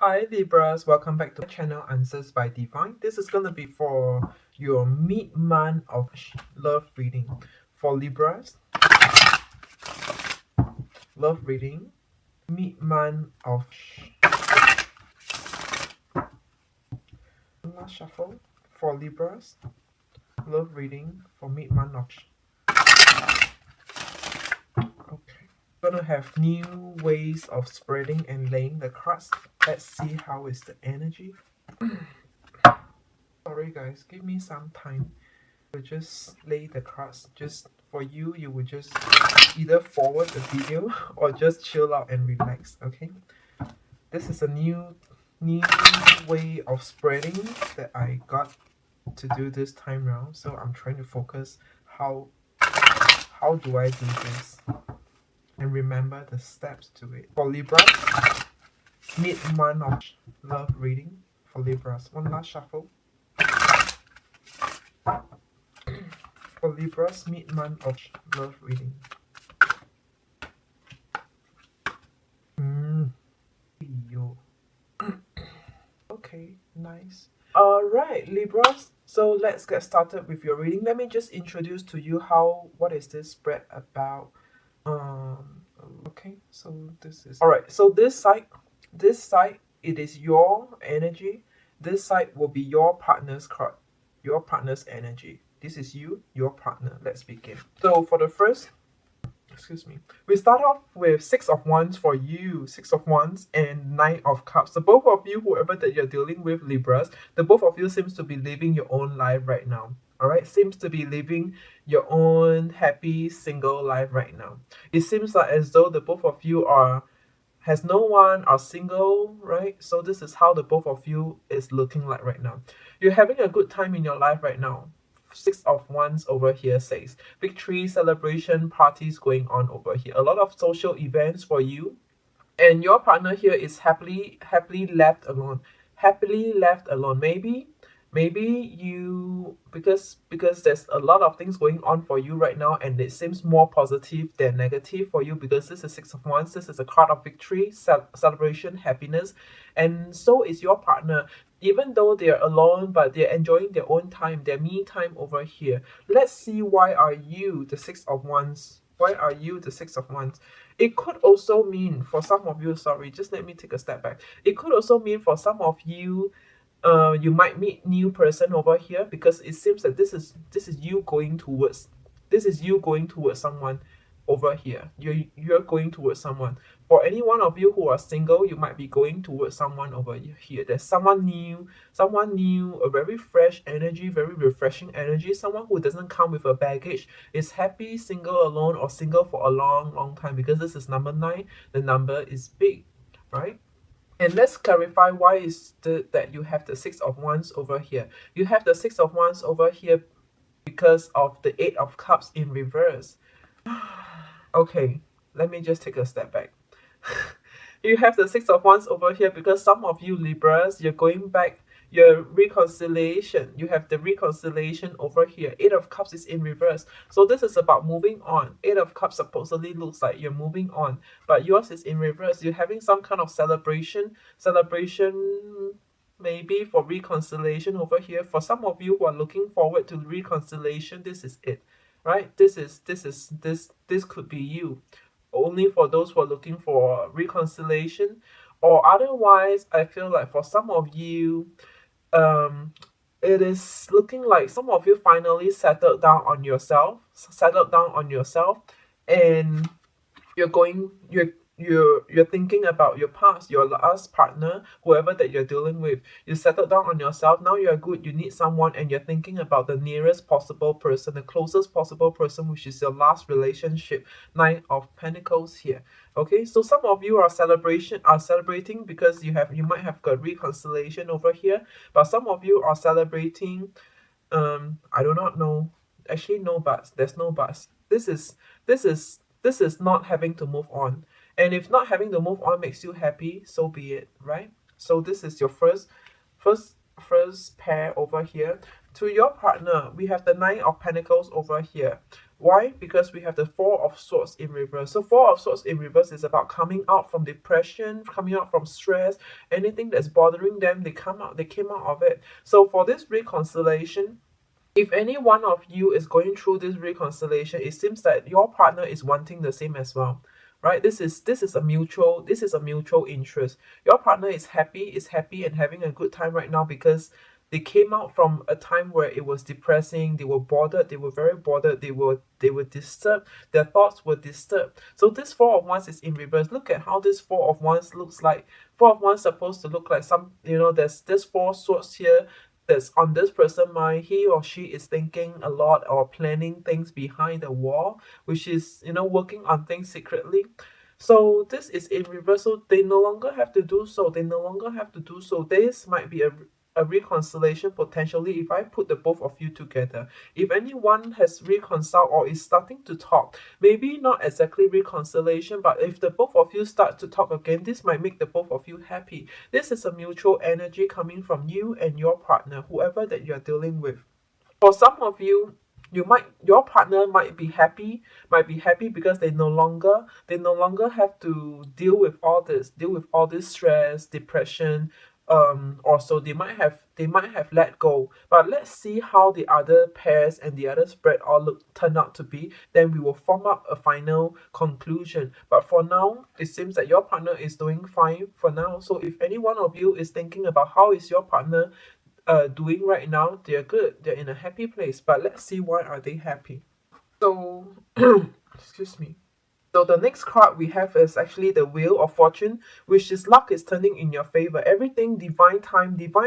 Hi Libras, welcome back to my channel Answers by Divine. This is going to be for your mid-month of love reading. For Libras, love reading, mid-month of last shuffle. For Libras, love reading for mid-month of okay. Gonna have new ways of spreading and laying the cards. Let's see how is the energy. Sorry guys, give me some time. We'll just lay the cards. Just for you, you will just either forward the video or just chill out and relax. Okay, this is a new way of spreading that I got to do this time round, so I'm trying to focus how do I do this and remember the steps to it. For Libra, mid-month of love reading. For Libras, one last shuffle. For Libras, mid-month of love reading. Okay, nice. Alright, Libras. So let's get started with your reading. Let me just introduce to you what is this spread about. Okay, so this is alright. So this side, it is your energy. This side will be your partner's card, your partner's energy. This is you, your partner. Let's begin. So for the first, excuse me, we start off with 6 of Wands for you, 6 of Wands and 9 of Cups. So both of you, whoever that you're dealing with, Libras, the both of you seems to be living your own life right now. All right, seems to be living your own happy single life right now. It seems like as though the both of you has no one, are single, right? So this is how the both of you is looking like right now. You're having a good time in your life right now. 6 of Wands over here says victory, celebration, parties going on over here. A lot of social events for you, and your partner here is happily left alone. Happily left alone. Maybe you, because there's a lot of things going on for you right now, and it seems more positive than negative for you, because this is 6 of Wands. This is a card of victory, celebration, happiness, and so is your partner. Even though they're alone, but they're enjoying their own time, their me time over here. Let's see, why are you the 6 of Wands? Why are you the 6 of Wands? It could also mean for some of you, sorry, just let me take a step back. It could also mean for some of you, you might meet new person over here, because it seems that this is you going towards, someone over here. You're going towards someone. For any one of you who are single, you might be going towards someone over here. There's someone new, a very fresh energy, very refreshing energy, someone who doesn't come with a baggage, is happy, single, alone, or single for a long time, because this is number 9. The number is big, right? And let's clarify why is that you have the 6 of Wands over here. You have the 6 of Wands over here because of the 8 of Cups in reverse. Okay, let me just take a step back. You have the 6 of Wands over here because some of you Libras, you're going back, your reconciliation. You have the reconciliation over here. 8 of Cups is in reverse. So this is about moving on. 8 of Cups supposedly looks like you're moving on, but yours is in reverse. You're having some kind of celebration maybe for reconciliation over here. For some of you who are looking forward to reconciliation, this is it, right? This could be you. Only for those who are looking for reconciliation, or otherwise, I feel like for some of you, it is looking like some of you finally settled down on yourself, and you're thinking about your past, your last partner, whoever that you're dealing with. You settled down on yourself. Now you're good. You need someone, and you're thinking about the nearest possible person, the closest possible person, which is your last relationship. 9 of Pentacles here. Okay, so some of you are celebrating because you might have got reconciliation over here, but some of you are celebrating. I do not know. Actually, no buts. There's no buts. This is not having to move on. And if not having to move on makes you happy, so be it, right? So this is your first pair over here. To your partner, we have the Nine of Pentacles over here. Why? Because we have the Four of Swords in reverse. So Four of Swords in reverse is about coming out from depression, coming out from stress, anything that's bothering them, they came out of it. So for this reconciliation, if any one of you is going through this reconciliation, it seems that your partner is wanting the same as well. Right? This is a mutual interest. Your partner is happy and having a good time right now because they came out from a time where it was depressing, they were bothered, they were very bothered, they were disturbed, their thoughts were disturbed. So this Four of Wands is in reverse. Look at how this Four of Wands looks like. Four of Wands supposed to look like some, there's this four swords here that's on this person's mind. He or she is thinking a lot or planning things behind the wall, which is, working on things secretly. So this is in reversal. They no longer have to do so. They no longer have to do so. This might be a reconciliation potentially if I put the both of you together. If anyone has reconciled or is starting to talk, maybe not exactly reconciliation, but if the both of you start to talk again, this might make the both of you happy. This is a mutual energy coming from you and your partner, whoever that you're dealing with. For some of you, your partner might be happy because they no longer have to deal with all this stress, depression, also they might have let go. But let's see how the other pairs and the other spread all turn out to be, then we will form up a final conclusion. But for now, it seems that your partner is doing fine for now. So if any one of you is thinking about how is your partner doing right now, they're good, they're in a happy place. But let's see, why are they happy? So excuse me. So the next card we have is actually the Wheel of Fortune, which is luck is turning in your favor. Everything divine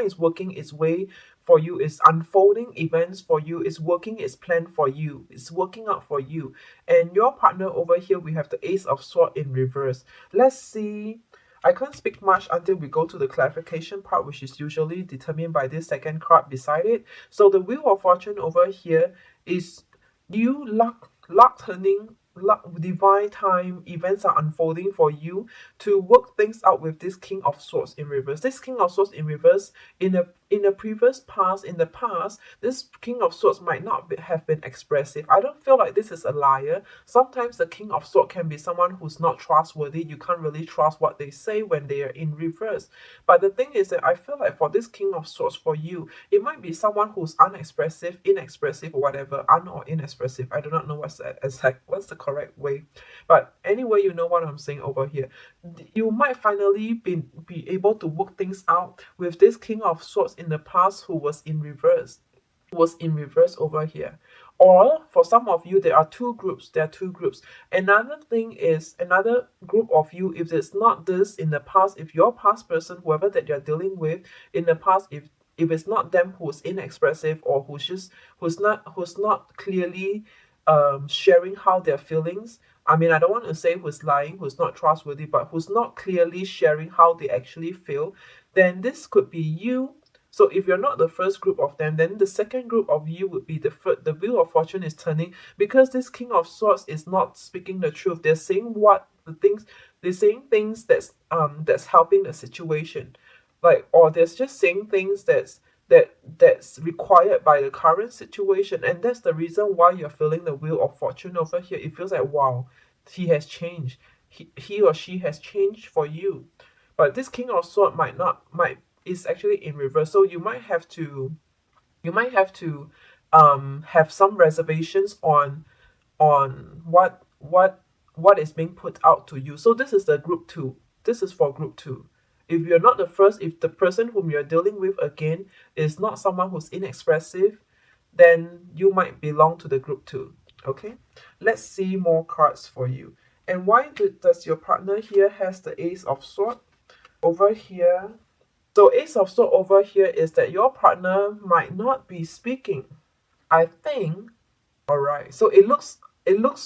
is working its way for you, is unfolding events for you, is working its plan for you, it's working out for you. And your partner over here, we have the Ace of Swords in reverse. Let's see. I can't speak much until we go to the clarification part, which is usually determined by this second card beside it. So the Wheel of Fortune over here is you luck turning, divine time, events are unfolding for you to work things out with this King of Swords in reverse. This King of Swords in reverse, in the previous past, in the past, this King of Swords might not have been expressive. I don't feel like this is a liar. Sometimes the King of Swords can be someone who's not trustworthy. You can't really trust what they say when they are in reverse. But the thing is that I feel like for this King of Swords for you, it might be someone who's unexpressive, inexpressive, or whatever, or inexpressive. I do not know what's the correct way. But anyway, you know what I'm saying over here. You might finally be able to work things out with this King of Swords in the past who was in reverse. Over here. Or for some of you, there are two groups. Another thing is, another group of you, if it's not this in the past, if your past person, whoever that you're dealing with in the past, if it's not them who's inexpressive or who's not clearly sharing how they're feelings. I mean, I don't want to say who's lying, who's not trustworthy, but who's not clearly sharing how they actually feel, then this could be you. So if you're not the first group of them, then the second group of you would be the Wheel of Fortune is turning, because this King of Swords is not speaking the truth. They're saying things that's helping the situation, like, or they're just saying things that's required by the current situation, and that's the reason why you're feeling the Wheel of Fortune over here. It feels like, wow, he has changed. He or she has changed for you. But this King of Swords is actually in reverse. So you might have to have some reservations on what is being put out to you. So this is the group 2. This is for group 2. If you're not the first, if the person whom you're dealing with again is not someone who's inexpressive, then you might belong to the group 2. Okay, let's see more cards for you. And why does your partner here has the Ace of Swords over here? So Ace of Swords over here is that your partner might not be speaking, I think. All right, so it looks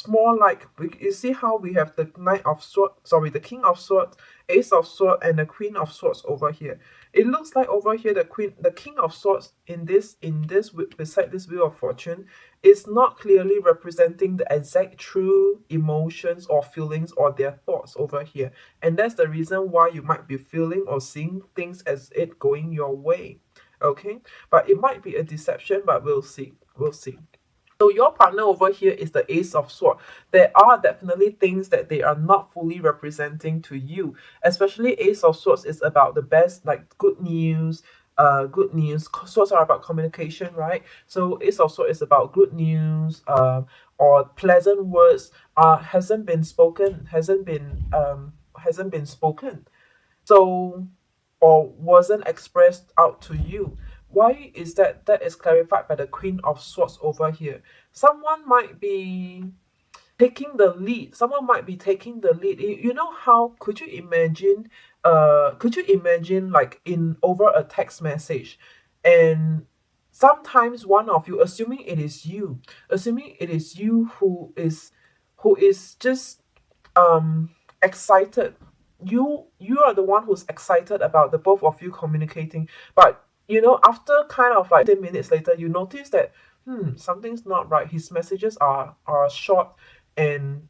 more like, you see how we have the the King of Swords, Ace of Swords, and the Queen of Swords over here. It looks like over here the King of Swords in this beside this Wheel of Fortune is not clearly representing the exact true emotions or feelings or their thoughts over here, and that's the reason why you might be feeling or seeing things as it going your way. Okay, but it might be a deception, but we'll see. We'll see. So your partner over here is the Ace of Swords. There are definitely things that they are not fully representing to you. Especially Ace of Swords is about the best, like good news. Good news. Swords are about communication, right? So Ace of Swords is about good news, or pleasant words. Hasn't been spoken. Hasn't been spoken. So, or wasn't expressed out to you. Why is that? That is clarified by the Queen of Swords over here. Someone might be taking the lead. Someone might be taking the lead. You know how, could you imagine, like in over a text message, and sometimes one of you, assuming it is you who is just excited. You are the one who's excited about the both of you communicating, but after kind of like 10 minutes later, you notice that something's not right. His messages are and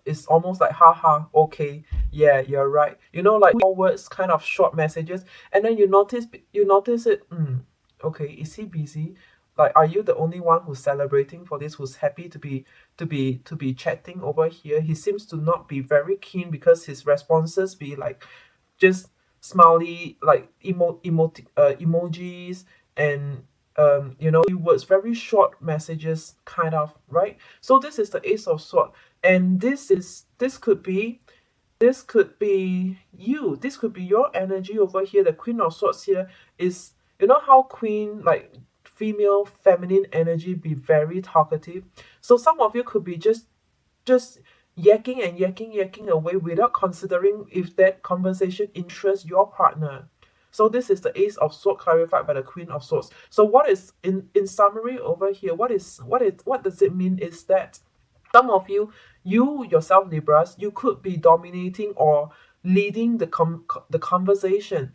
it's almost like haha, okay, yeah, you're right, like all words, kind of short messages. And then you notice it. Okay, is he busy? Like, are you the only one who's celebrating for this, who's happy to be chatting over here? He seems to not be very keen, because his responses be like just smiley, like emojis, and words, very short messages, kind of, right? So this is the Ace of Swords, and this could be you. This could be your energy over here. The Queen of Swords here is, how queen, like female feminine energy, be very talkative. So some of you could be just yakking and yakking away without considering if that conversation interests your partner. So this is the Ace of Swords clarified by the Queen of Swords. So what is, in summary over here, what does it mean is that some of you yourself, Libras, you could be dominating or leading the conversation.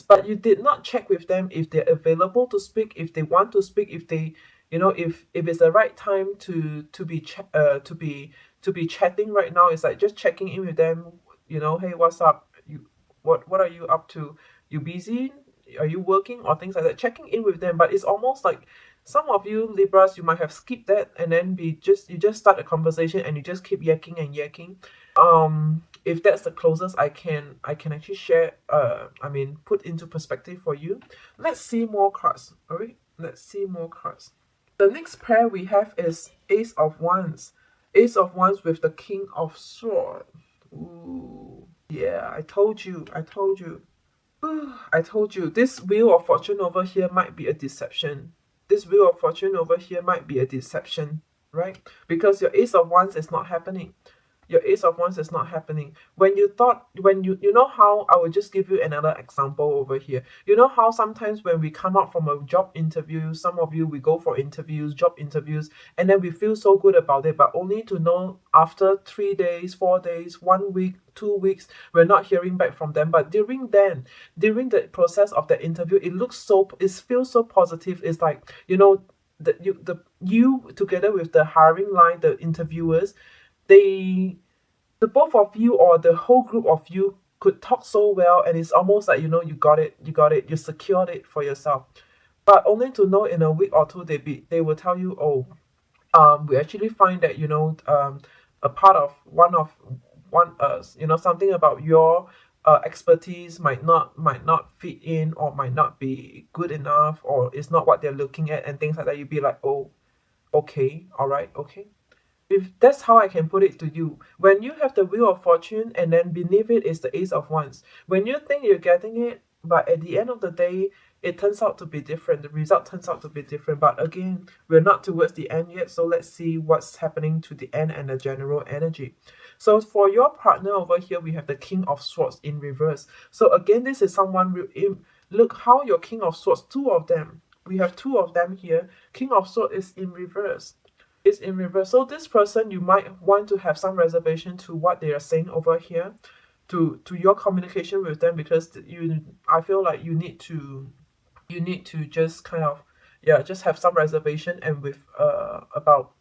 But you did not check with them if they're available to speak, if they want to speak, if they, if it's the right time to be chatting right now. It's like just checking in with them. Hey, what's up? What are you up to? You busy? Are you working, or things like that? Checking in with them. But it's almost like some of you Libras, you might have skipped that, and then you just start a conversation and you just keep yakking and yakking. If that's the closest I can actually share, put into perspective for you. Let's see more cards. All right, let's see more cards. The next pair we have is Ace of Wands. Ace of Wands with the King of Swords. Ooh, yeah, I told you. I told you, this Wheel of Fortune over here might be a deception. This Wheel of Fortune over here might be a deception, right? Because your Ace of Wands is not happening. Your Ace of Wands is not happening. You know how, I will just give you another example over here. You know how sometimes when we come out from a job interview, some of you, we go for interviews, job interviews, and then we feel so good about it, but only to know after 3 days, 4 days, 1 week, 2 weeks, we're not hearing back from them. But during the process of the interview, it feels so positive. It's like, you together with the hiring line, the interviewers, the both of you, or the whole group of you, could talk so well, and it's almost like, you got it, you secured it for yourself. But only to know in a week or two, they will tell you, oh, we actually find that, a part of one something about your expertise might not fit in, or might not be good enough, or it's not what they're looking at, and things like that. You'd be like, oh, okay, all right, okay. If that's how I can put it to you. When you have the Wheel of Fortune, and then beneath it is the Ace of Wands, when you think you're getting it, but at the end of the day, it turns out to be different. The result turns out to be different. But again, we're not towards the end yet, so let's see what's happening to the end and the general energy. So for your partner over here, we have the King of Swords in reverse. So again, this is someone, look how your King of Swords, two of them. We have two of them here. King of Swords is in reverse. Is in reverse. So this person, you might want to have some reservation to what they are saying over here, to your communication with them, because I feel like you need to just kind of, yeah, just have some reservation, and with about,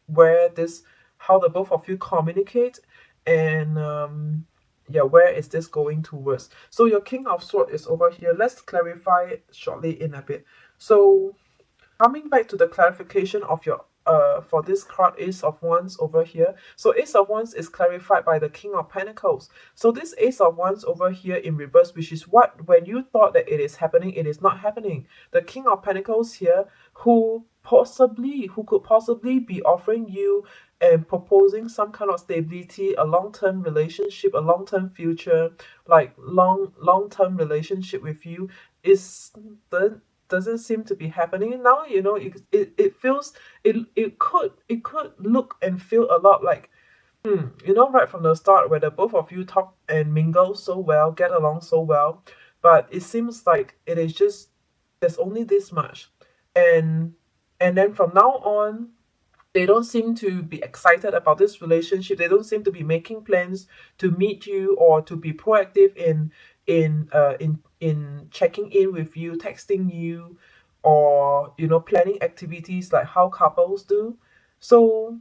where this, how the both of you communicate. And Yeah, where is this going towards? So your King of Swords is over here. Let's clarify it shortly in a bit. So coming back to the clarification of your for this card, Ace of Wands over here. So Ace of Wands is clarified by the King of Pentacles. So this Ace of Wands over here in reverse, which is what when you thought that it is happening, it is not happening. The King of Pentacles here, who could possibly be offering you and proposing some kind of stability, a long-term relationship, a long-term future, like long-term relationship with you, is the doesn't seem to be happening now. You know, it feels it could look and feel a lot like, you know, right from the start, where the both of you talk and mingle so well, get along so well, but it seems like it is just there's only this much, and then from now on they don't seem to be excited about this relationship. They don't seem to be making plans to meet you or to be proactive in checking in with you, texting you, or planning activities like how couples do. So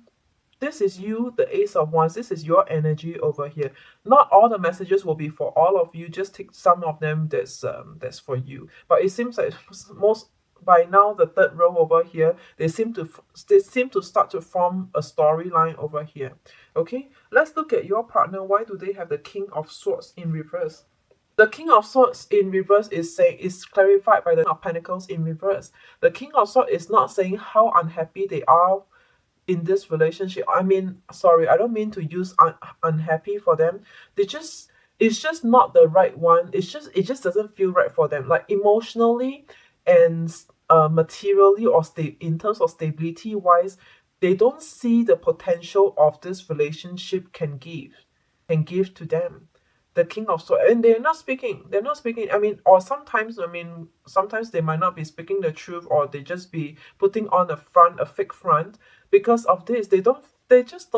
this is you, the Ace of Wands. This is your energy over here. Not all the messages will be for all of you. Just take some of them that's for you. But it seems like most by now, the third row over here, they seem to start to form a storyline over here. Okay, let's look at your partner. Why do they have the King of Swords in reverse? The King of Swords in reverse is clarified by the King of Pentacles in reverse. The King of Swords is not saying how unhappy they are in this relationship. I mean, sorry, I don't mean to use unhappy for them. It's just not the right one. It just doesn't feel right for them, like emotionally and materially, or in terms of stability wise. They don't see the potential of this relationship can give to them. The King of Swords, and they're not speaking. I mean, or sometimes they might not be speaking the truth, or they just be putting on a fake front. Because of this, they just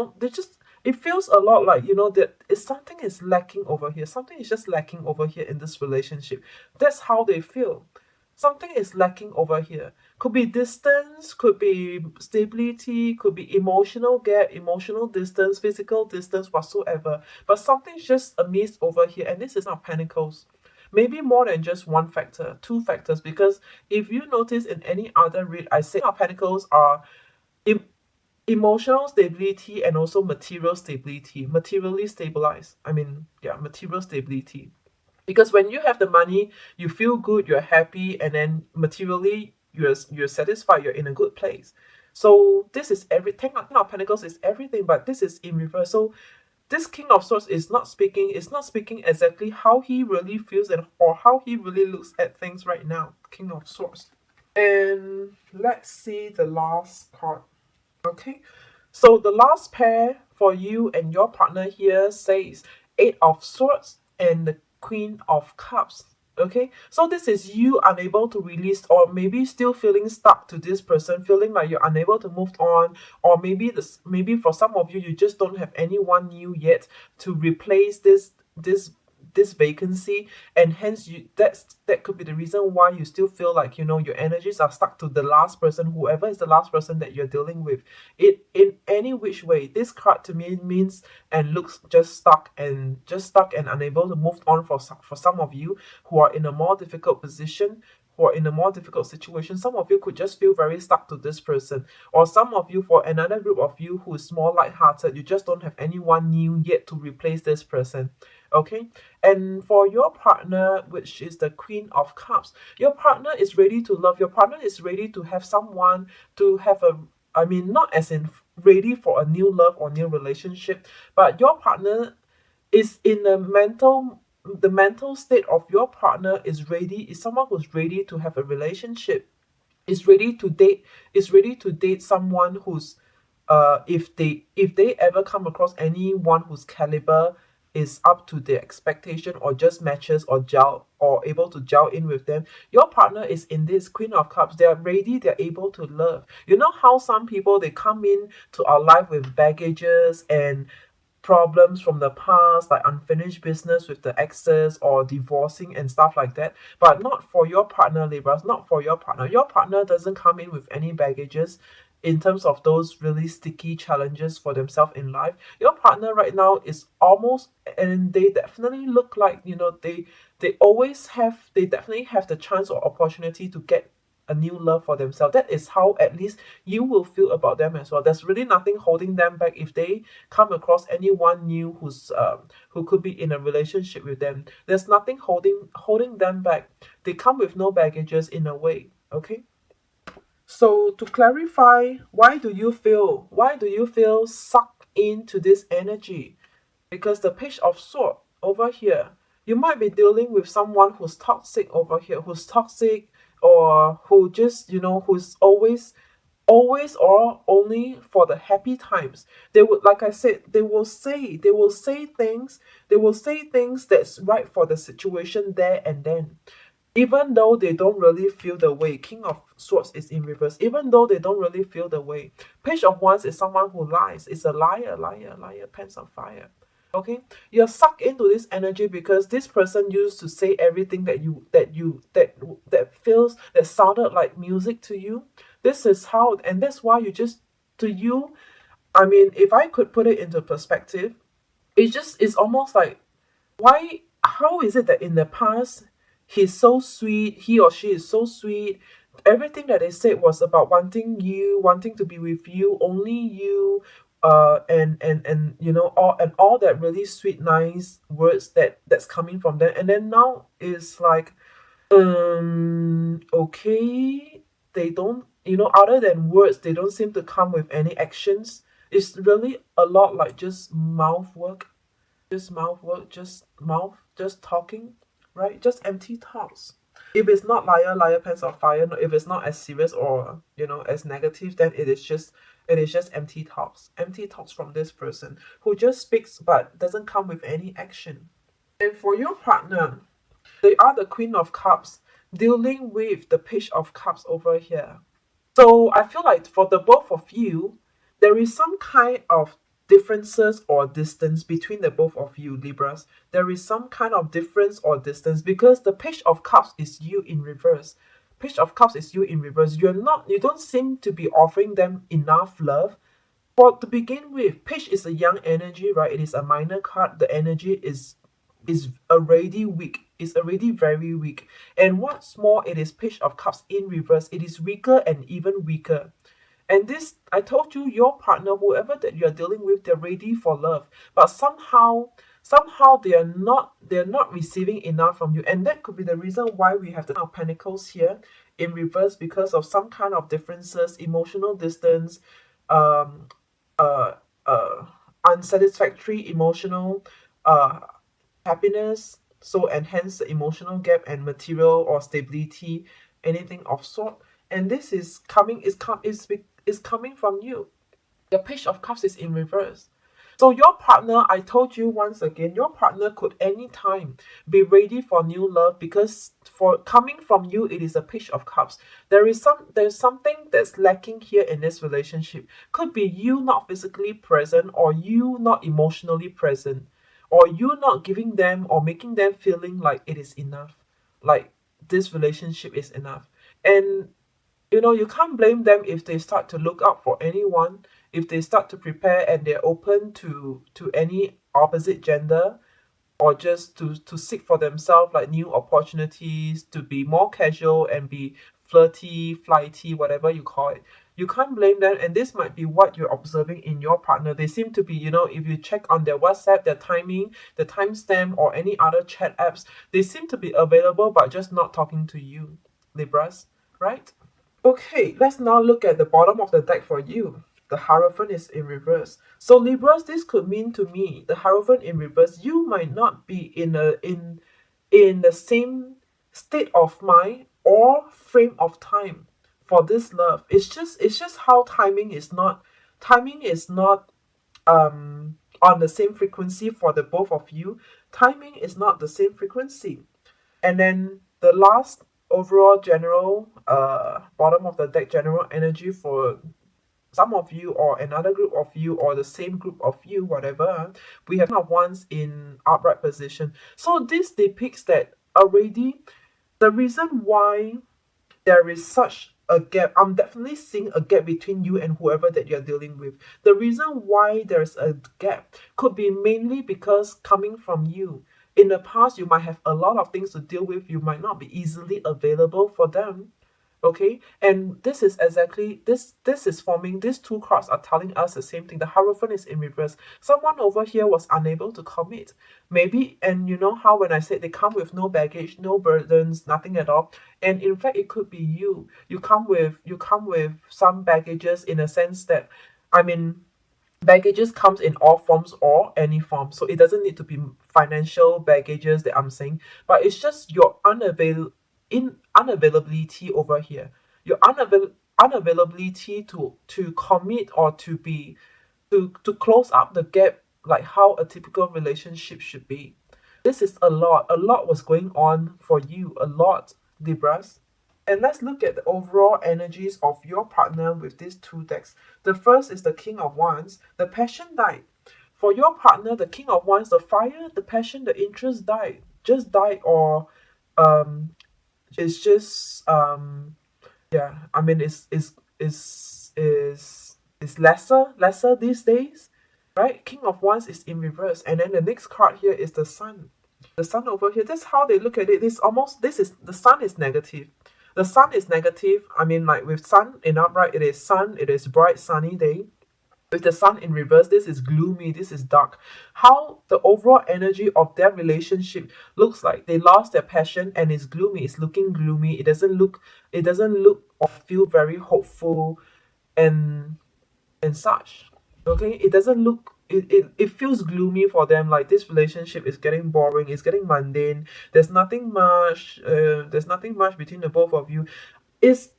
it feels a lot like, that something is lacking over here. Something is just lacking over here in this relationship. That's how they feel. Something is lacking over here. Could be distance, could be stability, could be emotional gap, emotional distance, physical distance, whatsoever. But something's just amiss over here, and this is not Pentacles. Maybe more than just one factor, two factors, because if you notice in any other read, I say our Pentacles are em- emotional stability and also material stability, materially stabilized. I mean, yeah, material stability. Because when you have the money, you feel good, you're happy, and then materially you're satisfied, you're in a good place. So this is everything. Ten of Pentacles is everything, but this is in reverse. So this King of Swords is not speaking exactly how he really feels and or how he really looks at things right now. King of Swords. And let's see the last card. Okay, so the last pair for you and your partner here says Eight of Swords and the Queen of Cups. Okay, so this is you unable to release, or maybe still feeling stuck to this person, feeling like you're unable to move on, or maybe for some of you, you just don't have anyone new yet to replace this vacancy, and hence that could be the reason why you still feel like, your energies are stuck to the last person, whoever is the last person that you're dealing with. It in any which way, this card to me means and looks just stuck and unable to move on for some of you who are in a more difficult position, who are in a more difficult situation. Some of you could just feel very stuck to this person, or some of you, for another group of you who is more light-hearted, you just don't have anyone new yet to replace this person. Okay, and for your partner, which is the Queen of Cups, your partner is ready to love. Your partner is ready to have someone, to have a, I mean, not as in ready for a new love or new relationship, but your partner is in the mental state of your partner is someone who's ready to have a relationship, is ready to date someone who's, if they ever come across anyone whose caliber is up to their expectation, or just matches or gel, or able to gel in with them. Your partner is in this Queen of Cups. They are ready, they're able to love. You know how some people, they come in to our life with baggages and problems from the past, like unfinished business with the exes or divorcing and stuff like that. But not for your partner, Libras, not for your partner. Your partner doesn't come in with any baggages. in terms of those really sticky challenges for themselves in life. Your partner right now is almost, and they definitely look like, they definitely have the chance or opportunity to get a new love for themselves. That is how at least you will feel about them as well. There's really nothing holding them back if they come across anyone new who could be in a relationship with them. There's nothing holding them back. They come with no baggages in a way. Okay. So to clarify, why do you feel sucked into this energy? Because the page of sword over here, you might be dealing with someone who's toxic over here, who's toxic, or who just, who's always or only for the happy times. They would, like I said, they will say things that's right for the situation there and then, even though they don't really feel the way. King of Swords is in reverse. Even though they don't really feel the way. Page of Wands is someone who lies. It's a liar, pants on fire. Okay, you're sucked into this energy because this person used to say everything that sounded like music to you. This is how, and that's why to you, I mean, if I could put it into perspective, it's almost like, how is it that in the past he or she is so sweet, everything that they said was about wanting to be with you, only you, and all that really sweet nice words that's coming from them, and then now is like, okay, they don't, other than words, they don't seem to come with any actions. It's really a lot like just mouth work, just talking, right? Just empty talks. If it's not liar, pants of fire, if it's not as serious or as negative, then it is just empty talks from this person who just speaks but doesn't come with any action. And for your partner, they are the Queen of Cups dealing with the Page of Cups over here. So I feel like for the both of you, there is some kind of differences or distance between the both of you, Libras. There is some kind of difference or distance because the Page of Cups is you in reverse. Page of Cups is you in reverse. You don't seem to be offering them enough love. For to begin with, Page is a young energy, right? It is a minor card. The energy is already weak. It's already very weak. And what's more, it is Page of Cups in reverse. It is weaker and even weaker. And this, I told you, your partner, whoever that you're dealing with, they're ready for love. But somehow they're not receiving enough from you. And that could be the reason why we have the Ten of Pentacles here in reverse, because of some kind of differences, emotional distance, um, uh, uh, unsatisfactory emotional happiness, so enhance the emotional gap and material or stability, anything of sort. And this is coming from you. The Page of Cups is in reverse. So your partner, I told you once again, your partner could anytime be ready for new love, because for coming from you, it is a Page of Cups. There's something that's lacking here in this relationship. Could be you not physically present, or you not emotionally present, or you not giving them or making them feeling like it is enough, like this relationship is enough. And you can't blame them if they start to look out for anyone, if they start to prepare and they're open to any opposite gender, or just to seek for themselves like new opportunities, to be more casual and be flirty, flighty, whatever you call it. You can't blame them, and this might be what you're observing in your partner. They seem to be, if you check on their WhatsApp, their timing, the timestamp, or any other chat apps, they seem to be available but just not talking to you, Libras, right? Okay, let's now look at the bottom of the deck for you. The Hierophant is in reverse. So Libras, this could mean to me, the Hierophant in reverse, you might not be in the same state of mind or frame of time for this love. It's just how timing is not on the same frequency for the both of you. Timing is not the same frequency. And then the last overall general bottom of the deck general energy for some of you or another group of you or the same group of you, whatever, we have of Wands in upright position. So this depicts that already the reason why there is such a gap. I'm definitely seeing a gap between you and whoever that you're dealing with. The reason why there's a gap could be mainly because coming from you. In the past, you might have a lot of things to deal with. You might not be easily available for them. Okay, and this is exactly this is forming, these two cards are telling us the same thing. The Hierophant is in reverse. Someone over here was unable to commit, maybe. And you know how when I said they come with no baggage, no burdens, nothing at all, and in fact it could be you come with some baggages, in a sense that, I mean, baggages comes in all forms or any form, so it doesn't need to be financial baggages that I'm saying, but it's just your unavailability over here, your unavailability to commit, or to be to close up the gap, like how a typical relationship should be. This is a lot was going on for you, a lot, Libras. And let's look at the overall energies of your partner with these two decks. The first is the King of Wands. The passion died. For your partner, the King of Wands, the fire, the passion, the interest died. Just died, or um it's just yeah, I mean, is lesser these days, right? King of Wands is in reverse, and then the next card here is the Sun. The Sun over here. That's how they look at it. This is the Sun is negative. The Sun is negative. I mean, like with Sun in upright, it is sun. It is bright sunny day. With the Sun in reverse, this is gloomy, this is dark. How the overall energy of their relationship looks like. They lost their passion and it's gloomy. It's looking gloomy. It doesn't look or feel very hopeful and such. Okay? It doesn't look it feels gloomy for them, like this relationship is getting boring, it's getting mundane. There's nothing much between the both of you. It's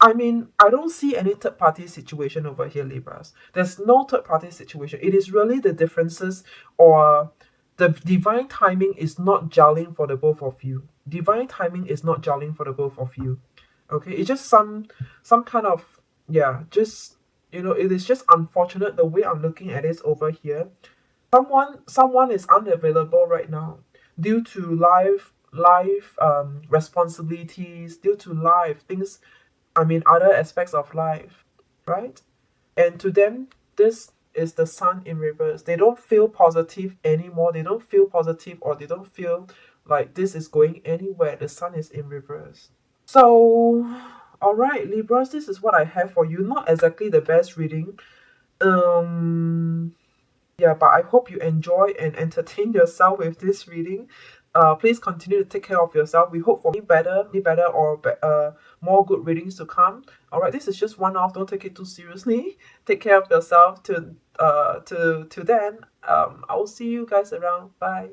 I mean, I don't see any third party situation over here, Libras. There's no third party situation. It is really the differences, or the divine timing is not gelling for the both of you. Divine timing is not gelling for the both of you. Okay, it's just some kind of, yeah, just, it is just unfortunate the way I'm looking at it over here. Someone is unavailable right now due to life responsibilities, due to life things, I mean, other aspects of life, right? And to them, this is the Sun in reverse. They don't feel positive anymore. They don't feel positive, or they don't feel like this is going anywhere. The Sun is in reverse. So, all right, Libras, this is what I have for you. Not exactly the best reading. Yeah, but I hope you enjoy and entertain yourself with this reading. Please continue to take care of yourself. We hope for better, or more good readings to come. All right, this is just one off. Don't take it too seriously. Take care of yourself. To then. I will see you guys around. Bye.